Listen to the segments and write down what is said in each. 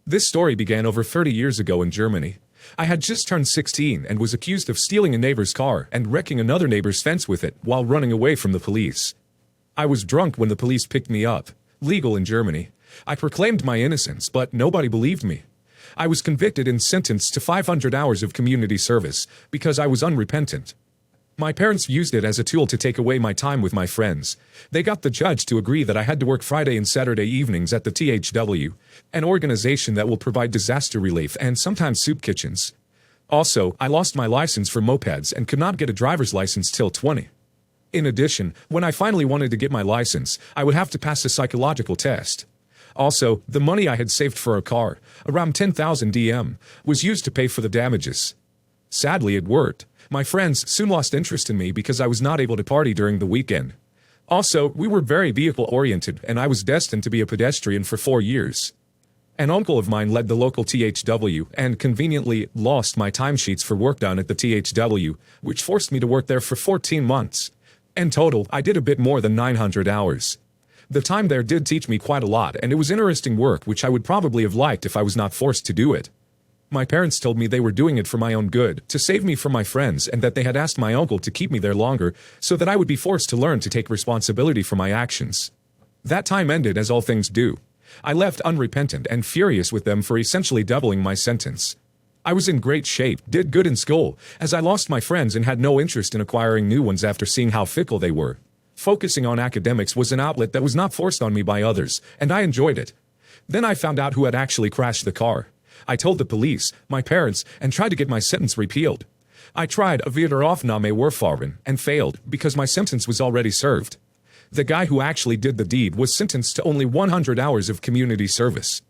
This story began over 30 years ago in Germany. I had just turned 16 and was accused of stealing a neighbor's car and wrecking another neighbor's fence with it while running away from the police. I was drunk when the police picked me up, legal in Germany. I proclaimed my innocence, but nobody believed me. I was convicted and sentenced to 500 hours of community service because I was unrepentant. My parents used it as a tool to take away my time with my friends. They got the judge to agree that I had to work Friday and Saturday evenings at the THW, an organization that will provide disaster relief and sometimes soup kitchens. Also, I lost my license for mopeds and could not get a driver's license till 20. In addition, when I finally wanted to get my license, I would have to pass a psychological test. Also, the money I had saved for a car, around 10,000 DM, was used to pay for the damages. Sadly, it worked. My friends soon lost interest in me because I was not able to party during the weekend. Also, we were very vehicle-oriented and I was destined to be a pedestrian for 4 years. An uncle of mine led the local THW and conveniently lost my timesheets for work done at the THW, which forced me to work there for 14 months. In total, I did a bit more than 900 hours. The time there did teach me quite a lot and it was interesting work which I would probably have liked if I was not forced to do it. My parents told me they were doing it for my own good, to save me from my friends, and that they had asked my uncle to keep me there longer so that I would be forced to learn to take responsibility for my actions. That time ended as all things do. I left unrepentant and furious with them for essentially doubling my sentence. I was in great shape, did good in school, as I lost my friends and had no interest in acquiring new ones after seeing how fickle they were. Focusing on academics was an outlet that was not forced on me by others, and I enjoyed it. Then I found out who had actually crashed the car. I told the police, my parents, and tried to get my sentence repealed. I tried a Wiederaufnahme Verfahren and failed because my sentence was already served. The guy who actually did the deed was sentenced to only 100 hours of community service.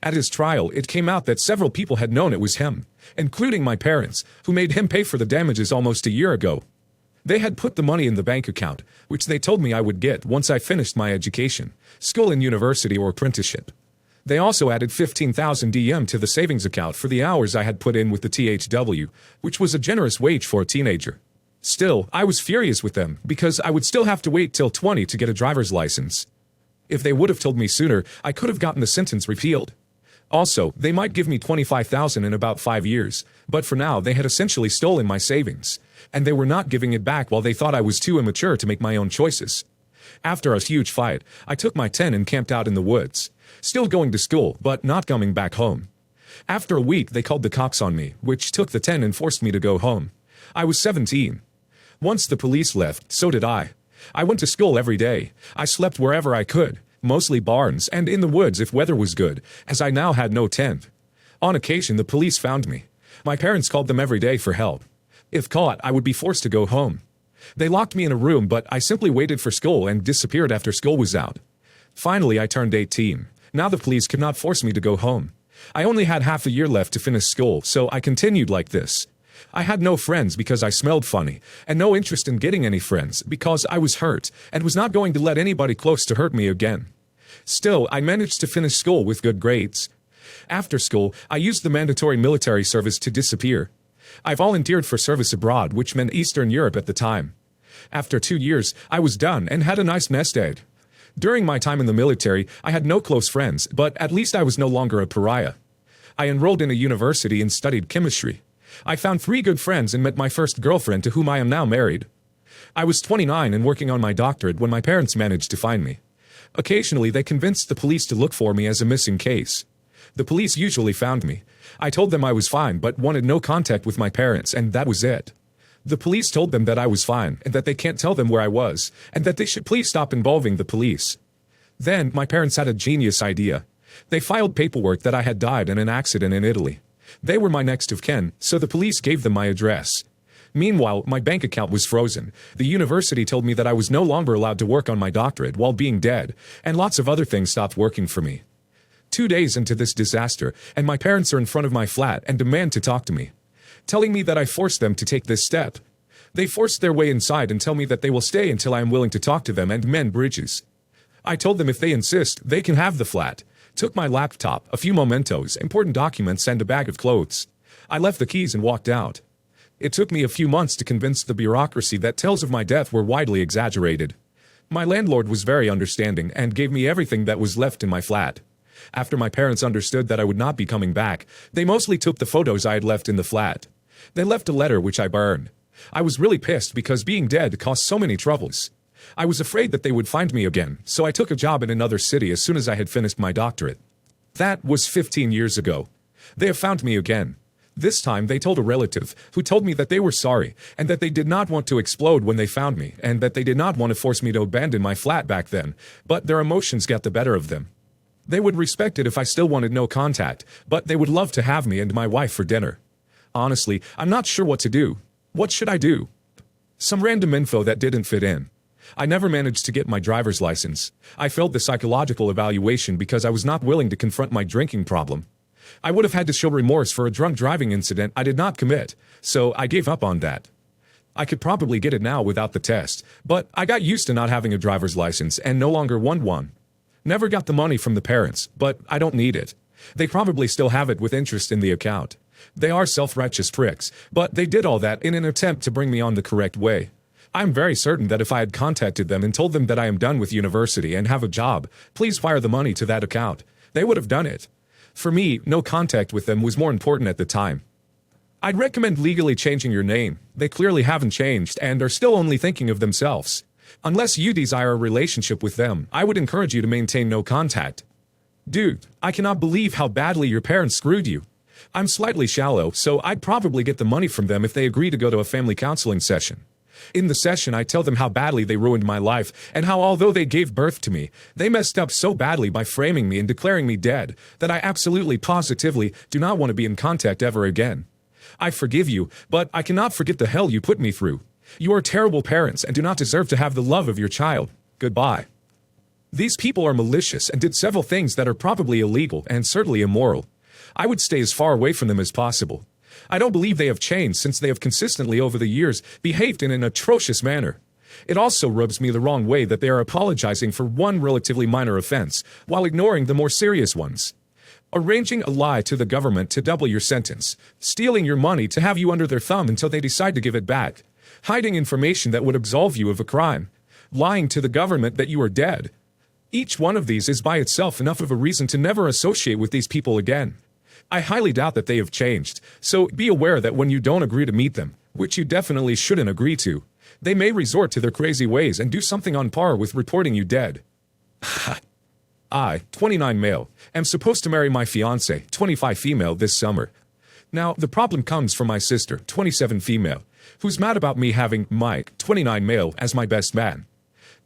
At his trial, it came out that several people had known it was him, including my parents, who made him pay for the damages almost a year ago. They had put the money in the bank account, which they told me I would get once I finished my education, school and university or apprenticeship. They also added 15,000 DM to the savings account for the hours I had put in with the THW, which was a generous wage for a teenager. Still, I was furious with them because I would still have to wait till 20 to get a driver's license. If they would have told me sooner, I could have gotten the sentence repealed. Also, they might give me 25,000 in about 5 years, but for now they had essentially stolen my savings, and they were not giving it back while they thought I was too immature to make my own choices. After a huge fight, I took my 10 and camped out in the woods. Still going to school, but not coming back home. After a week, they called the cops on me, which took the 10 and forced me to go home. I was 17. Once the police left, so did I. I went to school every day. I slept wherever I could, mostly barns and in the woods if weather was good, as I now had no tent. On occasion, the police found me. My parents called them every day for help. If caught, I would be forced to go home. They locked me in a room, but I simply waited for school and disappeared after school was out. Finally, I turned 18. Now the police could not force me to go home. I only had half a year left to finish school, so I continued like this. I had no friends because I smelled funny, and no interest in getting any friends because I was hurt and was not going to let anybody close to hurt me again. Still, I managed to finish school with good grades. After school, I used the mandatory military service to disappear. I volunteered for service abroad, which meant Eastern Europe at the time. After 2 years, I was done and had a nice nest egg. During my time in the military, I had no close friends, but at least I was no longer a pariah. I enrolled in a university and studied chemistry. I found 3 good friends and met my first girlfriend, to whom I am now married. I was 29 and working on my doctorate when my parents managed to find me. Occasionally, they convinced the police to look for me as a missing case. The police usually found me. I told them I was fine but wanted no contact with my parents, and that was it. The police told them that I was fine and that they can't tell them where I was, and that they should please stop involving the police. Then, my parents had a genius idea. They filed paperwork that I had died in an accident in Italy. They were my next of kin, so the police gave them my address. Meanwhile, my bank account was frozen. The university told me that I was no longer allowed to work on my doctorate while being dead, and lots of other things stopped working for me. 2 days into this disaster, and my parents are in front of my flat and demand to talk to me, telling me that I forced them to take this step. They forced their way inside and tell me that they will stay until I am willing to talk to them and mend bridges. I told them if they insist, they can have the flat. Took my laptop, a few mementos, important documents, and a bag of clothes. I left the keys and walked out. It took me a few months to convince the bureaucracy that tales of my death were widely exaggerated. My landlord was very understanding and gave me everything that was left in my flat. After my parents understood that I would not be coming back, they mostly took the photos I had left in the flat. They left a letter which I burned. I was really pissed because being dead caused so many troubles. I was afraid that they would find me again, so I took a job in another city as soon as I had finished my doctorate. That was 15 years ago. They have found me again. This time they told a relative, who told me that they were sorry, and that they did not want to explode when they found me, and that they did not want to force me to abandon my flat back then, but their emotions got the better of them. They would respect it if I still wanted no contact, but they would love to have me and my wife for dinner. Honestly, I'm not sure what to do. What should I do? Some random info that didn't fit in. I never managed to get my driver's license. I failed the psychological evaluation because I was not willing to confront my drinking problem. I would have had to show remorse for a drunk driving incident I did not commit, so I gave up on that. I could probably get it now without the test, but I got used to not having a driver's license and no longer want one. Never got the money from the parents, but I don't need it. They probably still have it with interest in the account. They are self-righteous pricks, but they did all that in an attempt to bring me on the correct way. I'm very certain that if I had contacted them and told them that I am done with university and have a job, please wire the money to that account, they would have done it. For me, no contact with them was more important at the time. I'd recommend legally changing your name. They clearly haven't changed and are still only thinking of themselves. Unless you desire a relationship with them, I would encourage you to maintain no contact. Dude, I cannot believe how badly your parents screwed you. I'm slightly shallow, so I'd probably get the money from them if they agree to go to a family counseling session. In the session, I tell them how badly they ruined my life, and how although they gave birth to me, they messed up so badly by framing me and declaring me dead, that I absolutely positively do not want to be in contact ever again. I forgive you, but I cannot forget the hell you put me through. You are terrible parents and do not deserve to have the love of your child. Goodbye. These people are malicious and did several things that are probably illegal and certainly immoral. I would stay as far away from them as possible. I don't believe they have changed since they have consistently over the years behaved in an atrocious manner. It also rubs me the wrong way that they are apologizing for one relatively minor offense, while ignoring the more serious ones. Arranging a lie to the government to double your sentence, stealing your money to have you under their thumb until they decide to give it back, hiding information that would absolve you of a crime, lying to the government that you are dead. Each one of these is by itself enough of a reason to never associate with these people again. I highly doubt that they have changed, so be aware that when you don't agree to meet them, which you definitely shouldn't agree to, they may resort to their crazy ways and do something on par with reporting you dead. I, 29 male, am supposed to marry my fiancée, 25 female, this summer. Now, the problem comes from my sister, 27 female, who's mad about me having Mike, 29 male, as my best man.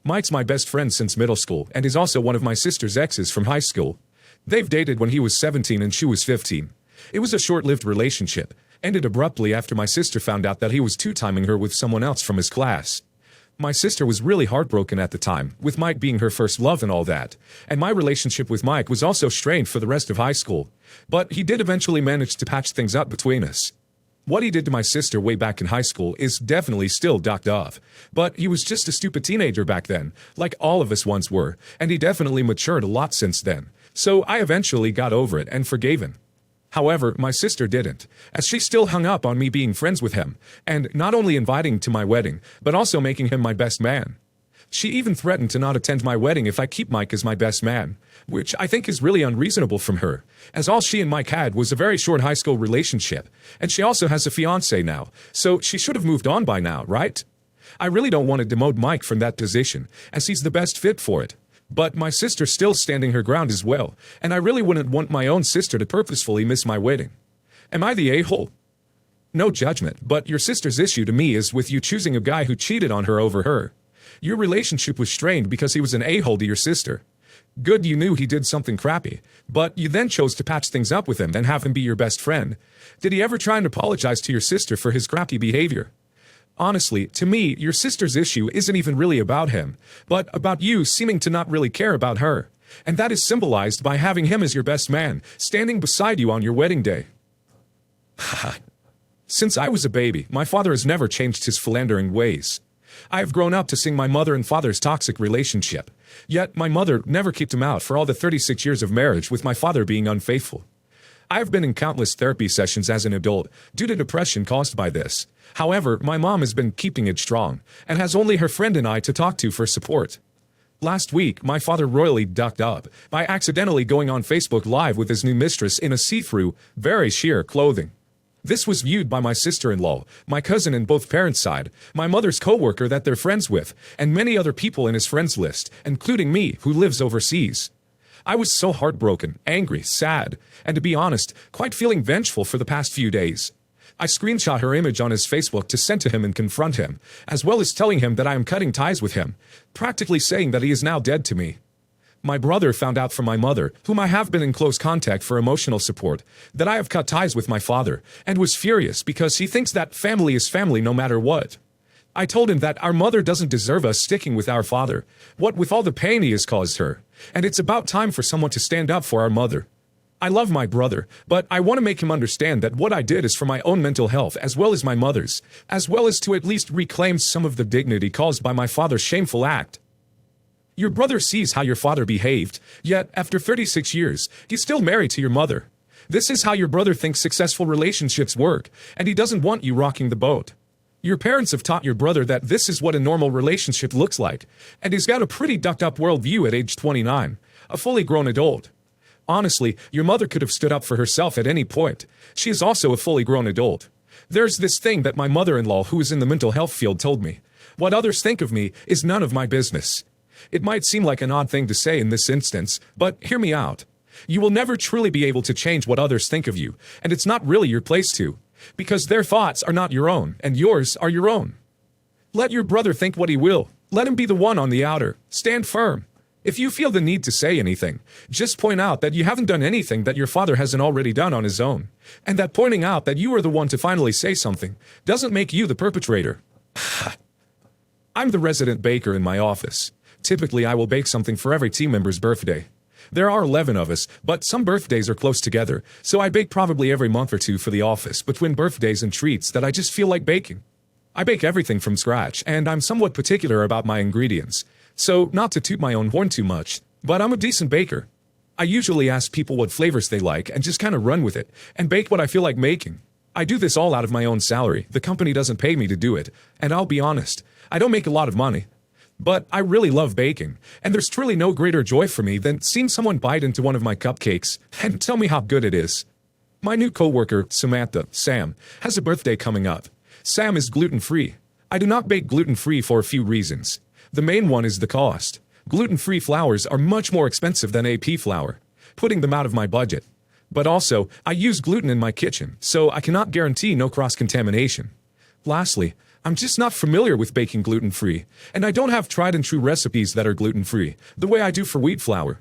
Mike's my best friend since middle school and is also one of my sister's exes from high school. They've dated when he was 17 and she was 15. It was a short-lived relationship, ended abruptly after my sister found out that he was two-timing her with someone else from his class. My sister was really heartbroken at the time, with Mike being her first love and all that, and my relationship with Mike was also strained for the rest of high school, but he did eventually manage to patch things up between us. What he did to my sister way back in high school is definitely still docked off, but he was just a stupid teenager back then, like all of us once were, and he definitely matured a lot since then. So I eventually got over it and forgave him. However, my sister didn't, as she still hung up on me being friends with him, and not only inviting to my wedding, but also making him my best man. She even threatened to not attend my wedding if I keep Mike as my best man, which I think is really unreasonable from her, as all she and Mike had was a very short high school relationship, and she also has a fiancé now, so she should have moved on by now, right? I really don't want to demote Mike from that position, as he's the best fit for it. But my sister's still standing her ground as well, and I really wouldn't want my own sister to purposefully miss my wedding. Am I the a-hole? No judgment, but your sister's issue to me is with you choosing a guy who cheated on her over her. Your relationship was strained because he was an a-hole to your sister. Good you knew he did something crappy, but you then chose to patch things up with him and have him be your best friend. Did he ever try and apologize to your sister for his crappy behavior? Honestly, to me, your sister's issue isn't even really about him, but about you seeming to not really care about her. And that is symbolized by having him as your best man, standing beside you on your wedding day. Since I was a baby, my father has never changed his philandering ways. I have grown up to seeing my mother and father's toxic relationship, yet my mother never kicked him out for all the 36 years of marriage with my father being unfaithful. I have been in countless therapy sessions as an adult due to depression caused by this. However, my mom has been keeping it strong and has only her friend and I to talk to for support. Last week, my father royally ducked up by accidentally going on Facebook Live with his new mistress in a see-through, very sheer clothing. This was viewed by my sister-in-law, my cousin in both parents' side, my mother's co-worker that they're friends with, and many other people in his friends list, including me, who lives overseas. I was so heartbroken, angry, sad, and to be honest, quite feeling vengeful for the past few days. I screenshot her image on his Facebook to send to him and confront him, as well as telling him that I am cutting ties with him, practically saying that he is now dead to me. My brother found out from my mother, whom I have been in close contact for emotional support, that I have cut ties with my father, and was furious because he thinks that family is family no matter what. I told him that our mother doesn't deserve us sticking with our father, what with all the pain he has caused her, and it's about time for someone to stand up for our mother. I love my brother, but I want to make him understand that what I did is for my own mental health as well as my mother's, as well as to at least reclaim some of the dignity caused by my father's shameful act. Your brother sees how your father behaved, yet after 36 years, he's still married to your mother. This is how your brother thinks successful relationships work, and he doesn't want you rocking the boat. Your parents have taught your brother that this is what a normal relationship looks like, and he's got a pretty ducked-up worldview at age 29, a fully grown adult. Honestly, your mother could have stood up for herself at any point. She is also a fully grown adult. There's this thing that my mother-in-law, who is in the mental health field, told me. What others think of me is none of my business. It might seem like an odd thing to say in this instance, but hear me out. You will never truly be able to change what others think of you, and it's not really your place to, because their thoughts are not your own, and yours are your own. Let your brother think what he will. Let him be the one on the outer. Stand firm. If you feel the need to say anything, just point out that you haven't done anything that your father hasn't already done on his own, and that pointing out that you are the one to finally say something doesn't make you the perpetrator. I'm the resident baker in my office. Typically, I will bake something for every team member's birthday. There are 11 of us, but some birthdays are close together, so I bake probably every month or two for the office between birthdays and treats that I just feel like baking. I bake everything from scratch, and I'm somewhat particular about my ingredients. So, not to toot my own horn too much, but I'm a decent baker. I usually ask people what flavors they like and just kind of run with it, and bake what I feel like making. I do this all out of my own salary. The company doesn't pay me to do it, and I'll be honest, I don't make a lot of money. But I really love baking, and there's truly no greater joy for me than seeing someone bite into one of my cupcakes and tell me how good it is. My new coworker, Sam, has a birthday coming up. Sam is gluten-free. I do not bake gluten-free for a few reasons. The main one is the cost. Gluten-free flours are much more expensive than AP flour, putting them out of my budget. But also, I use gluten in my kitchen, so I cannot guarantee no cross-contamination. Lastly, I'm just not familiar with baking gluten-free, and I don't have tried-and-true recipes that are gluten-free, the way I do for wheat flour.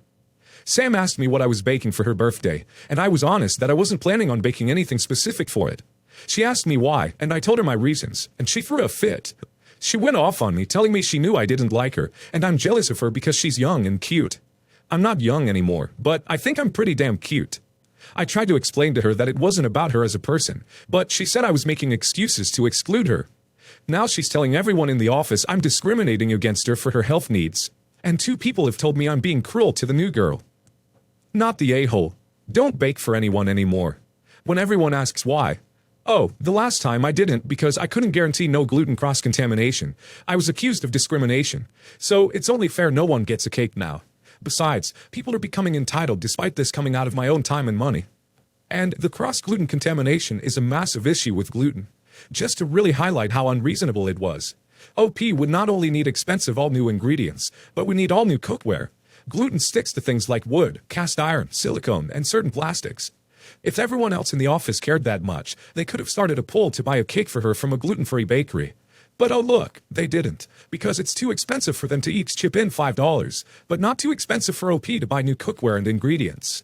Sam asked me what I was baking for her birthday, and I was honest that I wasn't planning on baking anything specific for it. She asked me why, and I told her my reasons, and she threw a fit. She went off on me, telling me she knew I didn't like her, and I'm jealous of her because she's young and cute. I'm not young anymore, but I think I'm pretty damn cute. I tried to explain to her that it wasn't about her as a person, but she said I was making excuses to exclude her. Now she's telling everyone in the office I'm discriminating against her for her health needs, and 2 people have told me I'm being cruel to the new girl. Not the a-hole. Don't bake for anyone anymore. When everyone asks why, oh, the last time I didn't because I couldn't guarantee no gluten cross-contamination. I was accused of discrimination. So it's only fair no one gets a cake now. Besides, people are becoming entitled despite this coming out of my own time and money. And the cross-gluten contamination is a massive issue with gluten. Just to really highlight how unreasonable it was. OP would not only need expensive all-new ingredients, but we need all-new cookware. Gluten sticks to things like wood, cast iron, silicone, and certain plastics. If everyone else in the office cared that much, they could have started a poll to buy a cake for her from a gluten-free bakery. But oh look, they didn't, because it's too expensive for them to each chip in $5, but not too expensive for OP to buy new cookware and ingredients.